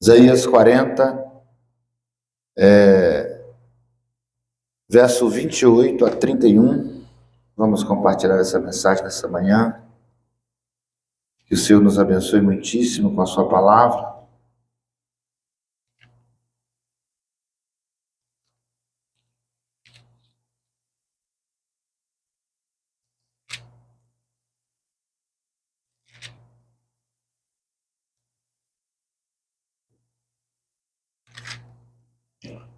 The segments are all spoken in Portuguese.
Isaías 40, verso 28 a 31. Vamos compartilhar essa mensagem nessa manhã. Que o Senhor nos abençoe muitíssimo com a sua palavra.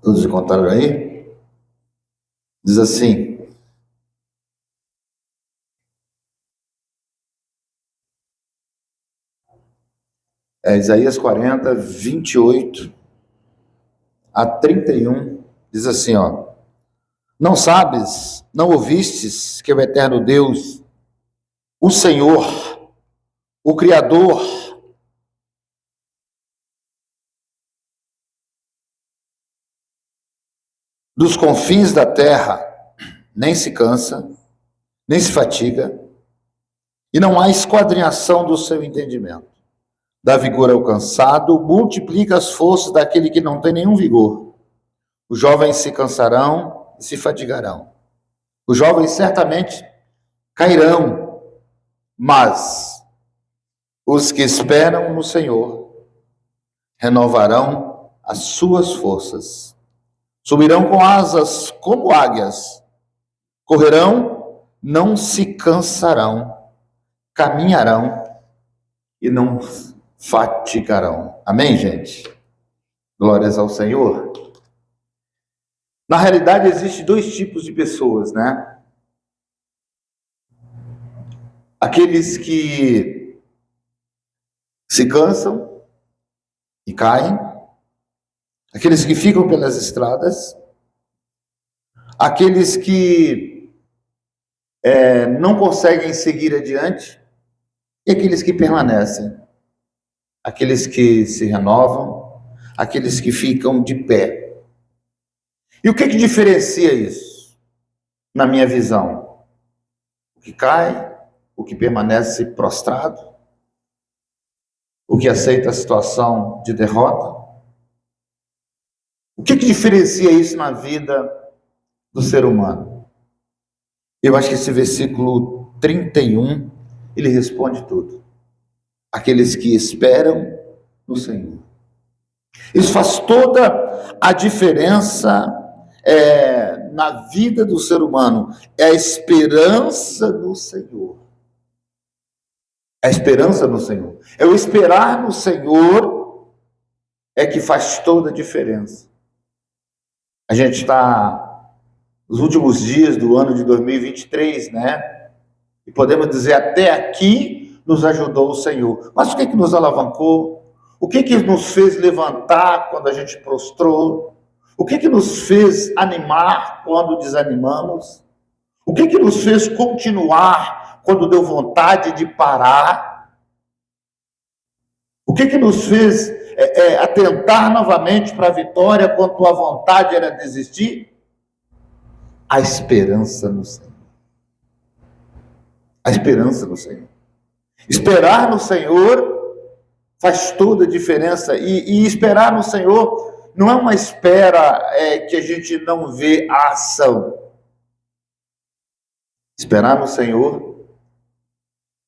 Todos encontraram aí? Diz assim: Isaías 40, 28 a 31, diz assim, não sabes, não ouvistes que o eterno Deus, o Senhor, o Criador dos confins da terra, nem se cansa, nem se fatiga, e não há esquadrinhação do seu entendimento. Dá vigor ao cansado, multiplica as forças daquele que não tem nenhum vigor. Os jovens se cansarão e se fatigarão. Os jovens certamente cairão, mas os que esperam no Senhor renovarão as suas forças. Subirão com asas como águias, correrão, não se cansarão, caminharão e não fatigarão. Amém, gente? Glórias ao Senhor. Na realidade, existem dois tipos de pessoas, né? Aqueles que se cansam e caem, aqueles que ficam pelas estradas, aqueles que não conseguem seguir adiante e aqueles que permanecem, aqueles que se renovam, aqueles que ficam de pé. E o que diferencia isso, na minha visão? O que cai, o que permanece prostrado, o que aceita a situação de derrota? O que diferencia isso na vida do ser humano? Eu acho que esse versículo 31, ele responde tudo. Aqueles que esperam no Senhor. Isso faz toda a diferença na vida do ser humano. É a esperança no Senhor. É a esperança no Senhor. É o esperar no Senhor que faz toda a diferença. A gente está nos últimos dias do ano de 2023, né? E podemos dizer, até aqui nos ajudou o Senhor. Mas o que nos alavancou? O que nos fez levantar quando a gente prostrou? O que nos fez animar quando desanimamos? O que nos fez continuar quando deu vontade de parar? O que nos fez atentar novamente para a vitória quando a vontade era desistir? A esperança no Senhor. A esperança no Senhor. Esperar no Senhor faz toda a diferença. E esperar no Senhor não é uma espera que a gente não vê a ação. Esperar no Senhor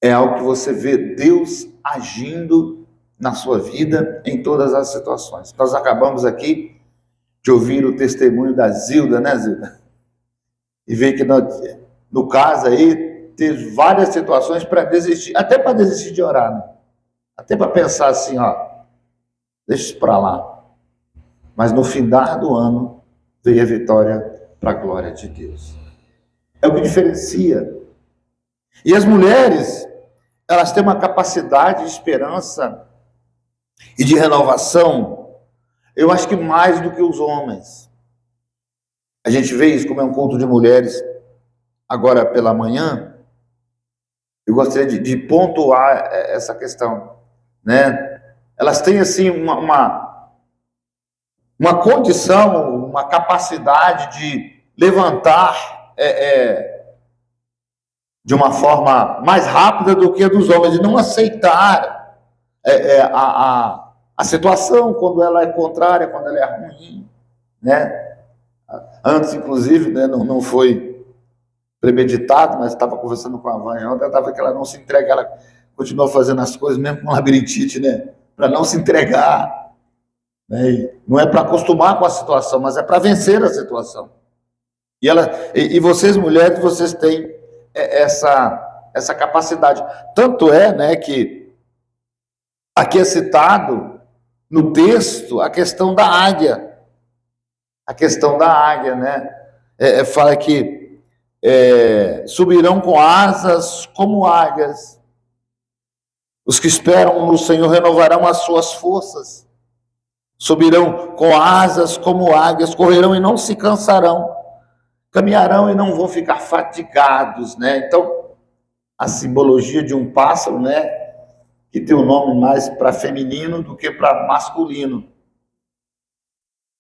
é algo que você vê Deus agindo na sua vida em todas as situações. Nós acabamos aqui de ouvir o testemunho da Zilda, né, Zilda? E ver que no caso aí teve várias situações para desistir, até para desistir de orar, né? Até para pensar assim, deixa isso para lá. Mas no findar do ano veio a vitória para a glória de Deus. É o que diferencia. E as mulheres, elas têm uma capacidade de esperança e de renovação, eu acho que mais do que os homens. A gente vê isso como é um culto de mulheres agora pela manhã. Eu gostaria de pontuar essa questão, né? Elas têm assim uma condição, uma capacidade de levantar de uma forma mais rápida do que a dos homens, de não aceitar a a situação, quando ela é contrária, quando ela é ruim, né? Antes, inclusive, né, não foi premeditado, mas estava conversando com a Vânia ontem, ela estava que ela não se entrega, ela continua fazendo as coisas, mesmo com labirintite, né? Para não se entregar. Né? Não é para acostumar com a situação, mas é para vencer a situação. E vocês, mulheres, vocês têm essa capacidade. Tanto é, né, que aqui é citado no texto a questão da águia. A questão da águia, né? Fala que subirão com asas como águias. Os que esperam no Senhor renovarão as suas forças. Subirão com asas como águias, correrão e não se cansarão. Caminharão e não vão ficar fatigados, né? Então, a simbologia de um pássaro, né? Que tem o nome mais para feminino do que para masculino.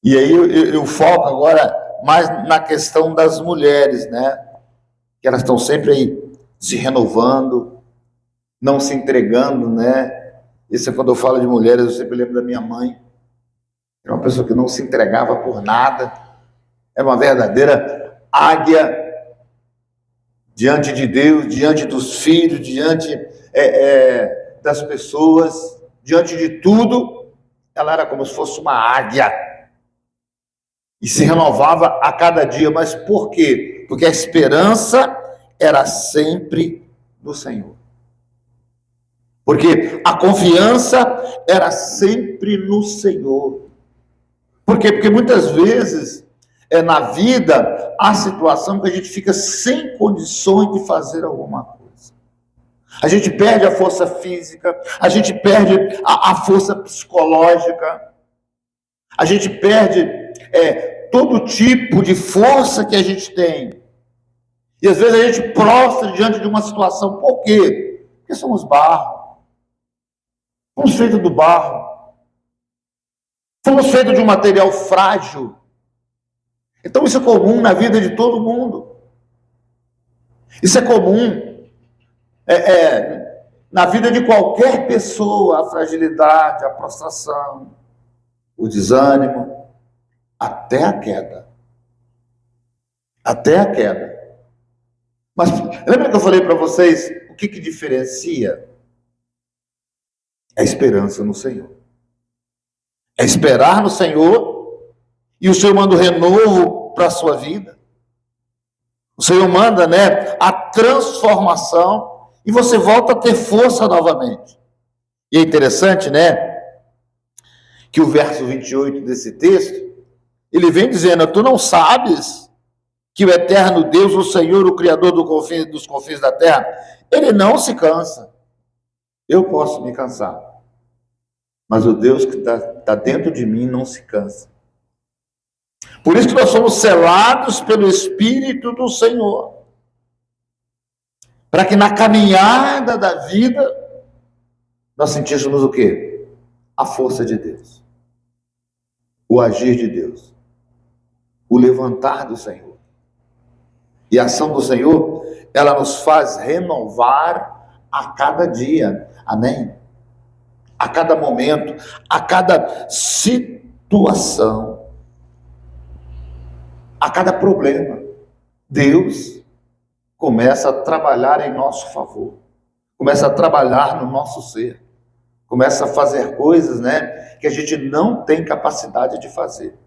E aí eu foco agora mais na questão das mulheres, né? Que elas estão sempre aí se renovando, não se entregando, né? Isso é quando eu falo de mulheres, eu sempre lembro da minha mãe. Era uma pessoa que não se entregava por nada. Era uma verdadeira águia diante de Deus, diante dos filhos, diante das pessoas, diante de tudo. Ela era como se fosse uma águia. E se renovava a cada dia. Mas por quê? Porque a esperança era sempre no Senhor. Porque a confiança era sempre no Senhor. Por quê? Porque muitas vezes na vida há situação que a gente fica sem condições de fazer alguma coisa. A gente perde a força física, a gente perde a força psicológica, a gente perde todo tipo de força que a gente tem. E às vezes a gente prostra diante de uma situação. Por quê? Porque somos barro. Fomos feitos do barro. Fomos feitos de um material frágil. Então isso é comum na vida de todo mundo. Isso é comum na vida de qualquer pessoa, a fragilidade, a prostração, o desânimo, até a queda. Até a queda. Mas lembra que eu falei para vocês o que diferencia? É a esperança no Senhor. É esperar no Senhor, e o Senhor manda o renovo para a sua vida. O Senhor manda, né, a transformação, e você volta a ter força novamente. E é interessante, né, que o verso 28 desse texto, ele vem dizendo: tu não sabes que o eterno Deus, o Senhor, o Criador dos confins da terra, ele não se cansa. Eu posso me cansar, mas o Deus que está dentro de mim não se cansa. Por isso que nós somos selados pelo Espírito do Senhor, para que na caminhada da vida nós sentíssemos o quê? A força de Deus, o agir de Deus, o levantar do Senhor. E a ação do Senhor, ela nos faz renovar a cada dia, amém? A cada momento, a cada situação, a cada problema. Deus começa a trabalhar em nosso favor, começa a trabalhar no nosso ser, começa a fazer coisas, né, que a gente não tem capacidade de fazer.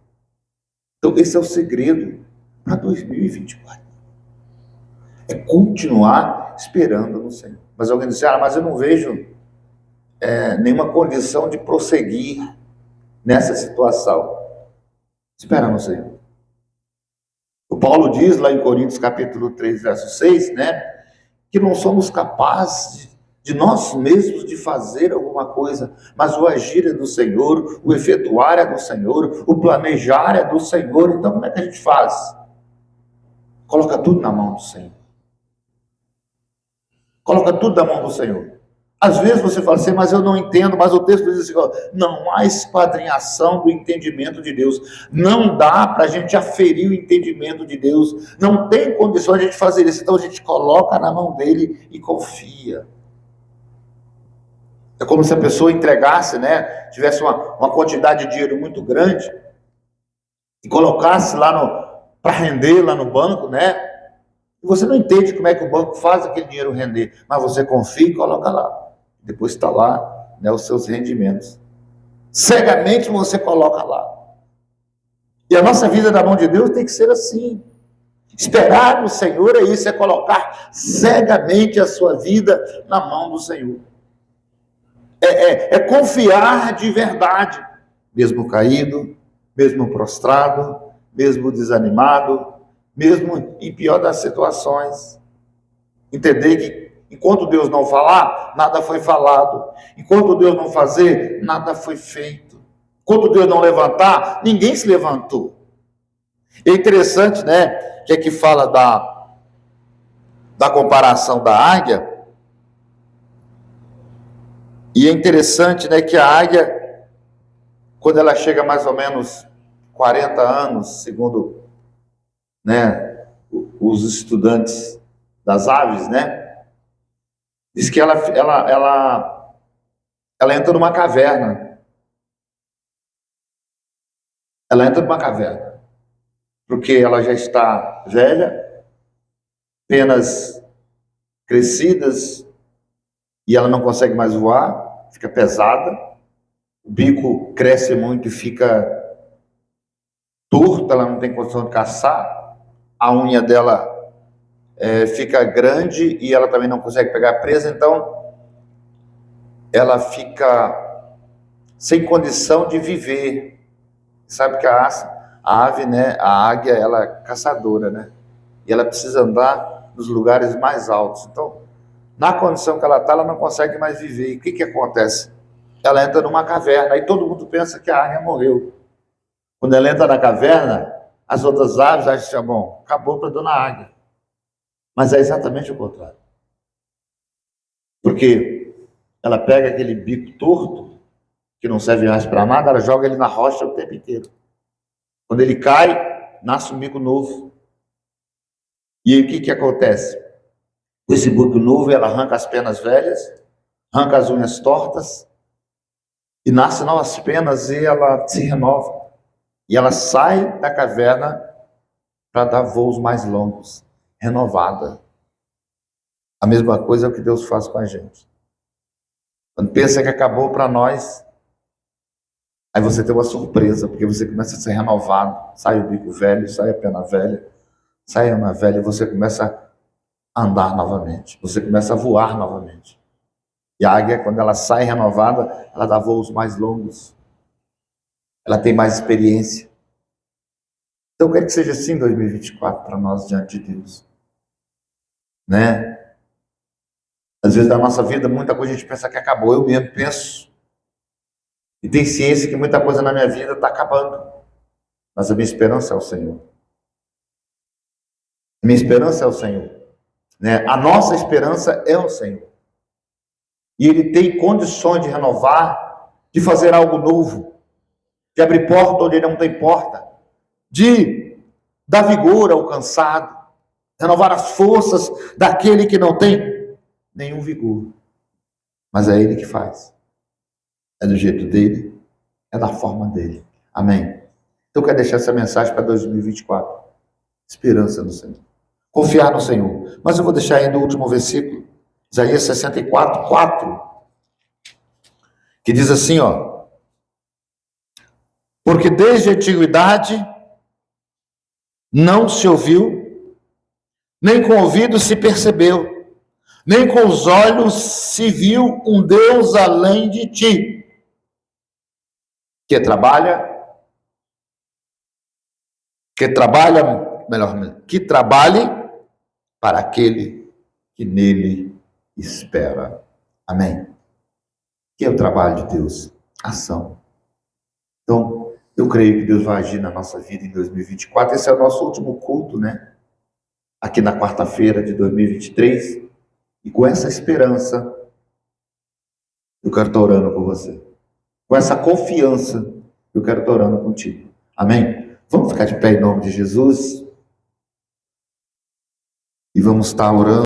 Então esse é o segredo para 2024. É continuar esperando no Senhor. Mas alguém diz: mas eu não vejo nenhuma condição de prosseguir nessa situação. Espera no Senhor. O Paulo diz lá em Coríntios capítulo 3, verso 6, né, que não somos capazes de nós mesmos de fazer alguma coisa, mas o agir é do Senhor, o efetuar é do Senhor, o planejar é do Senhor. Então como é que a gente faz? Coloca tudo na mão do Senhor. Coloca tudo na mão do Senhor. Às vezes você fala assim: mas eu não entendo. Mas o texto diz assim: não há esquadrinhação do entendimento de Deus. Não dá para a gente aferir o entendimento de Deus. Não tem condições de a gente fazer isso. Então a gente coloca na mão dele e confia. É como se a pessoa entregasse, né, tivesse uma quantidade de dinheiro muito grande e colocasse lá para render lá no banco, né? E você não entende como é que o banco faz aquele dinheiro render, mas você confia e coloca lá. Depois está lá, né, os seus rendimentos. Cegamente você coloca lá. E a nossa vida na mão de Deus tem que ser assim. Esperar no Senhor é isso, é colocar cegamente a sua vida na mão do Senhor. É confiar de verdade, mesmo caído, mesmo prostrado, mesmo desanimado, mesmo em pior das situações. Entender que enquanto Deus não falar, nada foi falado. Enquanto Deus não fazer, nada foi feito. Enquanto Deus não levantar, ninguém se levantou. É interessante, né, que aqui fala da comparação da águia. E é interessante, né, que a águia, quando ela chega a mais ou menos 40 anos, segundo, né, os estudantes das aves, né, diz que ela entra numa caverna. Ela entra numa caverna, porque ela já está velha, penas crescidas, e ela não consegue mais voar, fica pesada, o bico cresce muito e fica torto, ela não tem condição de caçar, a unha dela fica grande e ela também não consegue pegar presa, então ela fica sem condição de viver. Sabe que a ave, né, a águia, ela é caçadora, né? E ela precisa andar nos lugares mais altos. Então, na condição que ela está, ela não consegue mais viver. E o que acontece? Ela entra numa caverna, aí todo mundo pensa que a águia morreu. Quando ela entra na caverna, as outras aves acham assim, bom, acabou para a dona águia. Mas é exatamente o contrário. Porque ela pega aquele bico torto, que não serve mais para nada, ela joga ele na rocha o tempo inteiro. Quando ele cai, nasce um bico novo. E aí o que acontece? Com esse bico novo, ela arranca as penas velhas, arranca as unhas tortas, e nasce novas penas e ela se renova. E ela sai da caverna para dar voos mais longos, renovada. A mesma coisa é o que Deus faz com a gente. Quando pensa que acabou para nós, aí você tem uma surpresa, porque você começa a ser renovado, sai o bico velho, sai a pena velha, sai a unha velha, e você começa a andar novamente, você começa a voar novamente. E a águia, quando ela sai renovada, ela dá voos mais longos, ela tem mais experiência. Então eu quero que seja assim em 2024 para nós diante de Deus, né? Às vezes na nossa vida muita coisa a gente pensa que acabou, eu mesmo penso, e tem ciência que muita coisa na minha vida está acabando, mas a minha esperança é o Senhor. A minha esperança é o Senhor, né? A nossa esperança é o Senhor, e Ele tem condições de renovar, de fazer algo novo, de abrir porta onde não tem porta, de dar vigor ao cansado, renovar as forças daquele que não tem nenhum vigor. Mas é Ele que faz. É do jeito dele, é da forma dele. Amém? Então eu quero deixar essa mensagem para 2024. Esperança no Senhor. Confiar no Senhor. Mas eu vou deixar ainda o último versículo, Isaías 64, 4, que diz assim, ó: porque desde a antiguidade não se ouviu, nem com o ouvido se percebeu, nem com os olhos se viu um Deus além de ti, que trabalha, que trabalhe para aquele que nele espera. Amém? Que é o trabalho de Deus? Ação. Então, eu creio que Deus vai agir na nossa vida em 2024. Esse é o nosso último culto, né? Aqui na quarta-feira de 2023. E com essa esperança, eu quero estar orando por você. Com essa confiança, eu quero estar orando contigo. Amém? Vamos ficar de pé em nome de Jesus? E vamos estar orando.